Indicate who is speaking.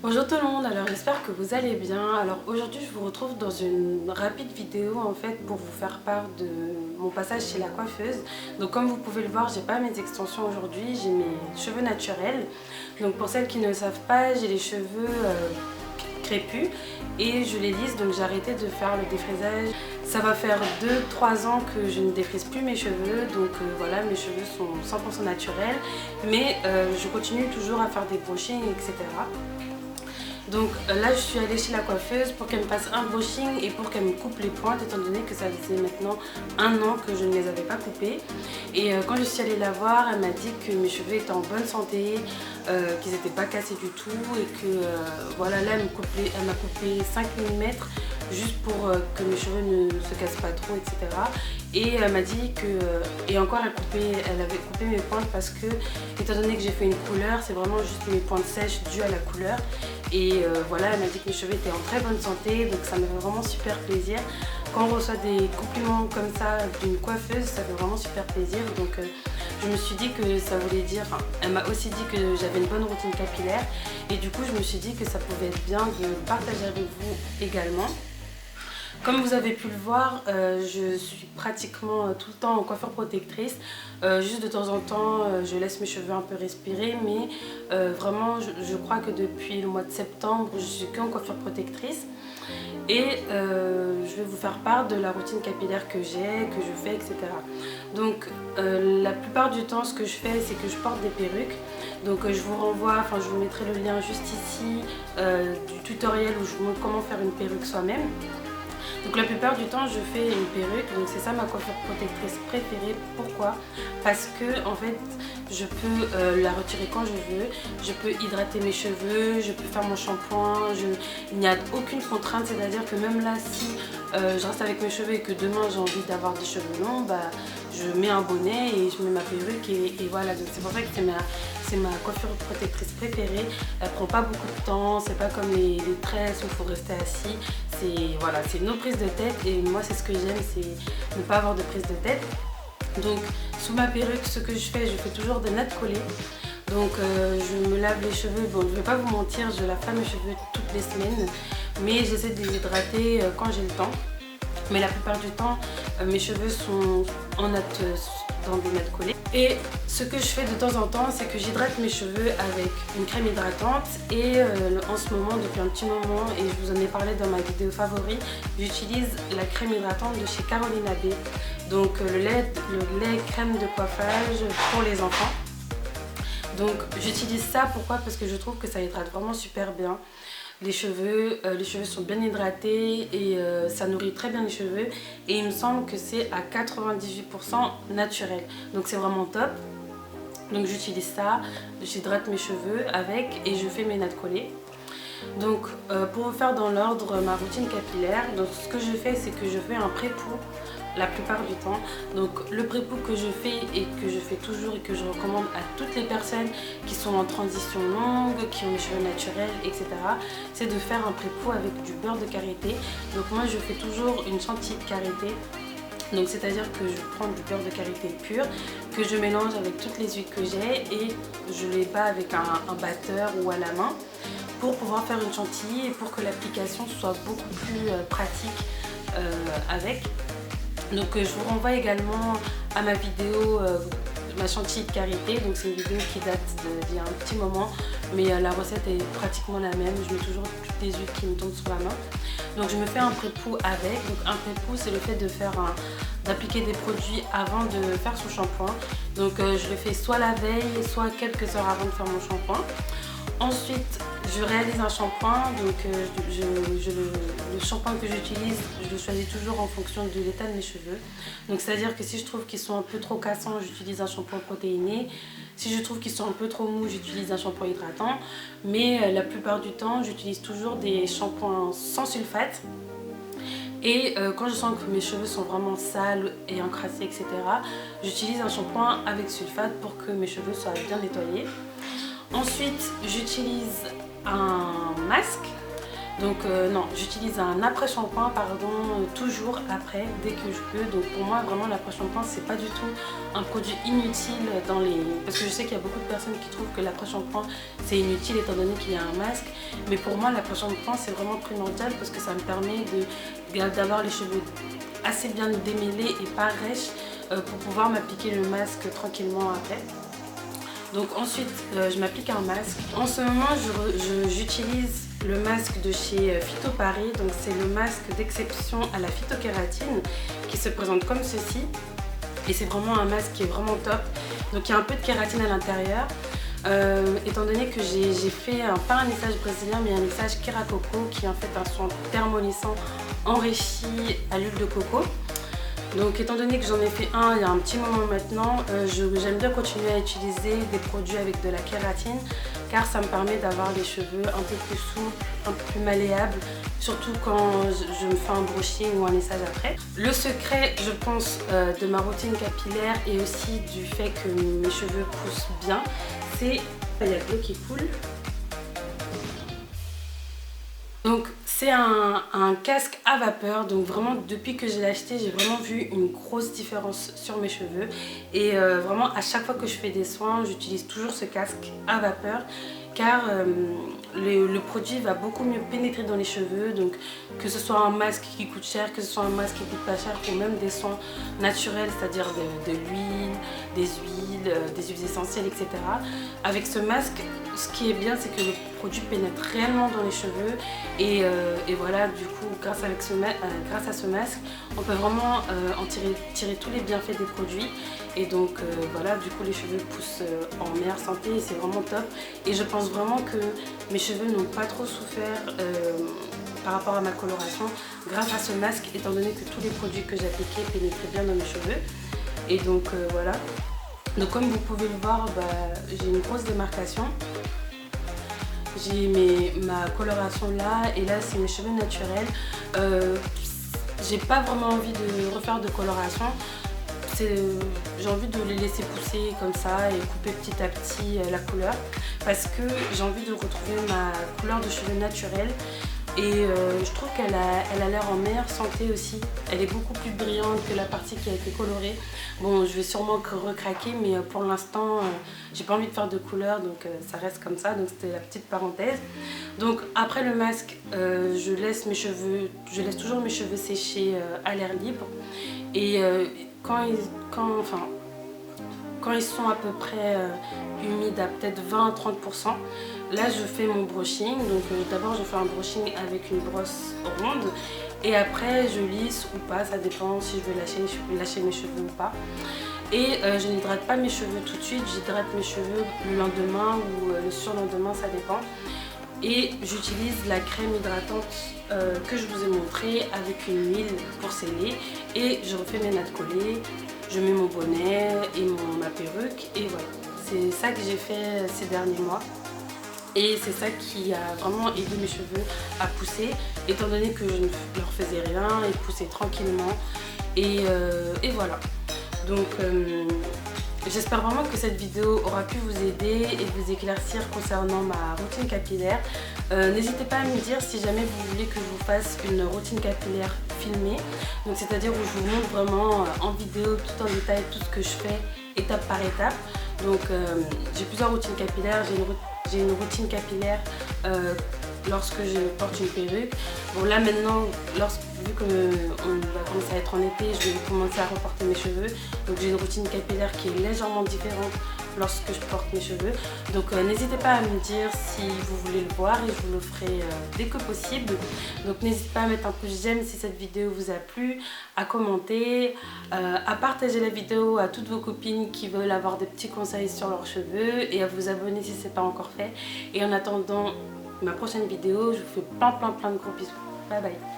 Speaker 1: Bonjour tout le monde, alors j'espère que vous allez bien. Alors aujourd'hui je vous retrouve dans une rapide vidéo en fait pour vous faire part de mon passage chez la coiffeuse. Donc comme vous pouvez le voir, j'ai pas mes extensions aujourd'hui, j'ai mes cheveux naturels. Donc pour celles qui ne le savent pas, j'ai les cheveux crépus et je les lisse, donc j'ai arrêté de faire le défrisage. Ça va faire 2-3 ans que je ne défrise plus mes cheveux, donc voilà, mes cheveux sont 100% naturels, mais je continue toujours à faire des brushings, etc. Donc là je suis allée chez la coiffeuse pour qu'elle me fasse un brushing et pour qu'elle me coupe les pointes, étant donné que ça faisait maintenant 1 an que je ne les avais pas coupées. Et quand je suis allée la voir, elle m'a dit que mes cheveux étaient en bonne santé, qu'ils n'étaient pas cassés du tout et que voilà, là elle m'a coupé 5 mm juste pour que mes cheveux ne se cassent pas trop, etc. Et elle m'a dit que, et encore elle avait coupé mes pointes parce que, étant donné que j'ai fait une couleur, c'est vraiment juste mes pointes sèches dues à la couleur. Et voilà, elle m'a dit que mes cheveux étaient en très bonne santé, donc ça me fait vraiment super plaisir. Quand on reçoit des compliments comme ça d'une coiffeuse, ça fait vraiment super plaisir. Donc je me suis dit que ça voulait dire, enfin, elle m'a aussi dit que j'avais une bonne routine capillaire. Et du coup, je me suis dit que ça pouvait être bien de partager avec vous également. Comme vous avez pu le voir, je suis pratiquement tout le temps en coiffure protectrice. Juste de temps en temps, je laisse mes cheveux un peu respirer, mais vraiment, je crois que depuis le mois de septembre, je suis qu'en coiffure protectrice. Et je vais vous faire part de la routine capillaire que j'ai, que je fais, etc. Donc la plupart du temps, ce que je fais, c'est que je porte des perruques. Donc je vous renvoie, enfin je vous mettrai le lien juste ici du tutoriel où je vous montre comment faire une perruque soi-même. Donc la plupart du temps je fais une perruque, donc c'est ça ma coiffure protectrice préférée. Pourquoi? Parce que en fait je peux la retirer quand je veux, je peux hydrater mes cheveux, je peux faire mon shampoing, il n'y a aucune contrainte, c'est-à-dire que même là si je reste avec mes cheveux et que demain j'ai envie d'avoir des cheveux longs, bah, je mets un bonnet et je mets ma perruque et voilà. Donc c'est pour ça que c'est ma coiffure protectrice préférée. Elle prend pas beaucoup de temps, c'est pas comme les tresses où il faut rester assis. Voilà, c'est nos prises de tête et moi c'est ce que j'aime, c'est ne pas avoir de prise de tête. Donc sous ma perruque, ce que je fais toujours des nattes collées. Donc je me lave les cheveux, bon je vais pas vous mentir, je lave pas mes cheveux toutes les semaines, mais j'essaie de les hydrater quand j'ai le temps. Mais la plupart du temps, mes cheveux sont en natte, dans des nattes collées. Et ce que je fais de temps en temps, c'est que j'hydrate mes cheveux avec une crème hydratante. Et en ce moment, depuis un petit moment, et je vous en ai parlé dans ma vidéo favori, j'utilise la crème hydratante de chez Carolina Bae. Donc le lait crème de coiffage pour les enfants. Donc j'utilise ça, pourquoi? Parce que je trouve que ça hydrate vraiment super bien les cheveux sont bien hydratés et ça nourrit très bien les cheveux. Et il me semble que c'est à 98% naturel. Donc c'est vraiment top. Donc j'utilise ça, j'hydrate mes cheveux avec et je fais mes nattes collées. Donc pour vous faire dans l'ordre ma routine capillaire, donc ce que je fais, c'est que je fais un pré-pou la plupart du temps. Donc le pré-pou que je fais et que je fais toujours et que je recommande à toutes les personnes qui sont en transition longue, qui ont les cheveux naturels, etc., c'est de faire un pré-pou avec du beurre de karité. Donc moi je fais toujours une chantilly de karité. Donc c'est à dire que je prends du beurre de karité pur que je mélange avec toutes les huiles que j'ai et je les bats avec un batteur ou à la main pour pouvoir faire une chantilly et pour que l'application soit beaucoup plus pratique avec. Donc je vous renvoie également à ma vidéo ma chantilly de karité. Donc c'est une vidéo qui date d'il y a un petit moment, mais la recette est pratiquement la même. Je mets toujours toutes les huiles qui me tombent sur la main. Donc je me fais un pré-pou avec. Donc un pré-pou, c'est le fait de d'appliquer des produits avant de faire son shampoing. Donc je le fais soit la veille, soit quelques heures avant de faire mon shampoing. Ensuite, je réalise un shampoing, donc le shampoing que j'utilise, je le choisis toujours en fonction de l'état de mes cheveux. Donc c'est-à-dire que si je trouve qu'ils sont un peu trop cassants, j'utilise un shampoing protéiné. Si je trouve qu'ils sont un peu trop mous, j'utilise un shampoing hydratant. Mais la plupart du temps, j'utilise toujours des shampoings sans sulfate. Et quand je sens que mes cheveux sont vraiment sales et encrassés, etc., j'utilise un shampoing avec sulfate pour que mes cheveux soient bien nettoyés. Ensuite, j'utilise un masque. Donc non, j'utilise un après-shampoing toujours après, dès que je peux. Donc pour moi vraiment l'après-shampoing c'est pas du tout un produit inutile parce que je sais qu'il y a beaucoup de personnes qui trouvent que l'après-shampoing c'est inutile étant donné qu'il y a un masque. Mais pour moi l'après-shampoing c'est vraiment primordial parce que ça me permet d'avoir les cheveux assez bien démêlés et pas rêches pour pouvoir m'appliquer le masque tranquillement après. Donc ensuite je m'applique un masque. En ce moment j'utilise le masque de chez Phyto Paris. Donc c'est le masque d'exception à la phytokératine qui se présente comme ceci. Et c'est vraiment un masque qui est vraiment top. Donc il y a un peu de kératine à l'intérieur. Étant donné que j'ai fait pas un lissage brésilien mais un lissage Keracoco qui est en fait un soin thermolissant enrichi à l'huile de coco. Donc étant donné que j'en ai fait un il y a un petit moment maintenant, j'aime bien continuer à utiliser des produits avec de la kératine car ça me permet d'avoir les cheveux un peu plus souples, un peu plus malléables, surtout quand je me fais un brushing ou un lissage après. Le secret, je pense, de ma routine capillaire et aussi du fait que mes cheveux poussent bien, c'est... Il y a de l'eau qui coule. Donc c'est un casque à vapeur, donc vraiment depuis que je l'ai acheté j'ai vraiment vu une grosse différence sur mes cheveux et vraiment à chaque fois que je fais des soins j'utilise toujours ce casque à vapeur car le produit va beaucoup mieux pénétrer dans les cheveux, donc que ce soit un masque qui coûte cher, que ce soit un masque qui coûte pas cher ou même des soins naturels, c'est-à-dire de l'huile, des huiles essentielles, etc. Avec ce masque, ce qui est bien c'est que le produit pénètre réellement dans les cheveux et voilà, du coup grâce à ce masque on peut vraiment en tirer tous les bienfaits des produits et donc voilà, du coup les cheveux poussent en meilleure santé et c'est vraiment top. Et je pense vraiment que mes cheveux n'ont pas trop souffert par rapport à ma coloration grâce à ce masque, étant donné que tous les produits que j'appliquais pénétraient bien dans mes cheveux. Et donc voilà, donc comme vous pouvez le voir, j'ai une grosse démarcation. J'ai ma coloration là et là c'est mes cheveux naturels. J'ai pas vraiment envie de refaire de coloration. J'ai envie de les laisser pousser comme ça et couper petit à petit la couleur parce que j'ai envie de retrouver ma couleur de cheveux naturelle et je trouve qu'elle a l'air en meilleure santé aussi. Elle est beaucoup plus brillante que la partie qui a été colorée. Bon, je vais sûrement recraquer mais pour l'instant j'ai pas envie de faire de couleur donc ça reste comme ça, donc c'était la petite parenthèse. Donc après le masque, je laisse toujours mes cheveux sécher à l'air libre et quand ils sont à peu près humides à peut-être 20-30%, là je fais mon brushing. Donc d'abord je fais un brushing avec une brosse ronde et après je lisse ou pas, ça dépend si je veux lâcher mes cheveux ou pas. Et je n'hydrate pas mes cheveux tout de suite, j'hydrate mes cheveux le lendemain ou le surlendemain, ça dépend. Et j'utilise la crème hydratante que je vous ai montré avec une huile pour sceller et je refais mes nattes collées, je mets mon bonnet et ma perruque et voilà. C'est ça que j'ai fait ces derniers mois et c'est ça qui a vraiment aidé mes cheveux à pousser étant donné que je ne leur faisais rien, ils poussaient tranquillement et voilà. Donc j'espère vraiment que cette vidéo aura pu vous aider et vous éclaircir concernant ma routine capillaire. N'hésitez pas à me dire si jamais vous voulez que je vous fasse une routine capillaire filmée. Donc c'est-à-dire où je vous montre vraiment en vidéo tout en détail tout ce que je fais étape par étape. Donc j'ai plusieurs routines capillaires. J'ai une routine capillaire lorsque je porte une perruque. Bon là maintenant, vu qu'on va commencer à être en été, je vais commencer à reporter mes cheveux. Donc j'ai une routine capillaire qui est légèrement différente lorsque je porte mes cheveux. Donc n'hésitez pas à me dire si vous voulez le voir et je vous le ferai dès que possible. Donc n'hésitez pas à mettre un pouce j'aime si cette vidéo vous a plu, à commenter, à partager la vidéo à toutes vos copines qui veulent avoir des petits conseils sur leurs cheveux et à vous abonner si ce n'est pas encore fait. Et en attendant ma prochaine vidéo, je vous fais plein de gros bisous. Bye bye.